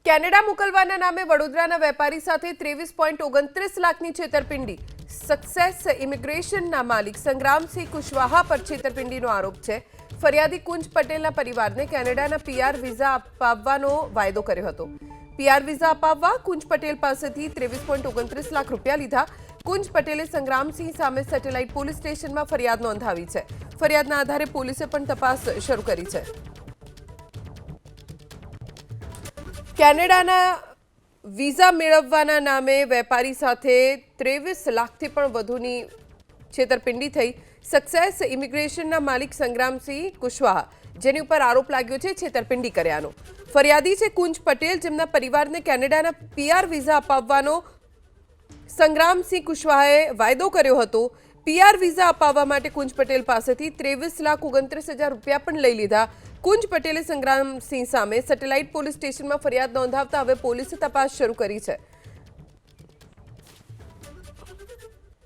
Canada મોકલવાના નામે વડોદરાના વેપારી સાથે 23.29 લાખની છેતરપિંડી. સક્સેસ ઇમિગ્રેશનના માલિક સંગ્રામસિંહ કુશવાહા પર છેતરપિંડીનો આરોપ છે. ફરિયાદી કુંજ પટેલના પરિવારને કેનેડાના પીઆર વિઝા અપાવવાનો વાયદો કર્યો હતો. પીઆર વિઝા અપાવવા કુંજ પટેલ પાસેથી 23.29 લાખ રૂપિયા લીધા. કુંજ પટેલે સંગ્રામસિંહ સામે સેટેલાઇટ પોલીસ સ્ટેશનમાં ફરિયાદ નોંધાવી છે. ફરિયાદના આધારે પોલીસે પણ તપાસ શરૂ કરી છે. કેનેડાના વિઝા મેળવવાના નામે વેપારી સાથે 23 લાખથી પણ વધુની છેતરપિંડી થઈ. સક્સેસ ઇમિગ્રેશનના માલિક સંગ્રામસિંહ કુશવાહા, જેની ઉપર આરોપ લાગ્યો છે છેતરપિંડી કર્યાનો. ફરિયાદી છે કુંજ પટેલ, જેમના પરિવારને કેનેડાના પીઆર વિઝા અપાવવાનો સંગ્રામસિંહ કુશવાહાએ વાયદો કર્યો હતો. પીઆર વિઝા અપાવવા માટે કુંજ પટેલ પાસેથી 23,29,000 રૂપિયા પણ લઈ લીધા. કુંજ પટેલે સંગ્રામસિંહ સામે સેટેલાઇટ પોલીસ સ્ટેશનમાં ફરિયાદ નોંધાવતા હવે પોલીસે તપાસ શરૂ કરી છે.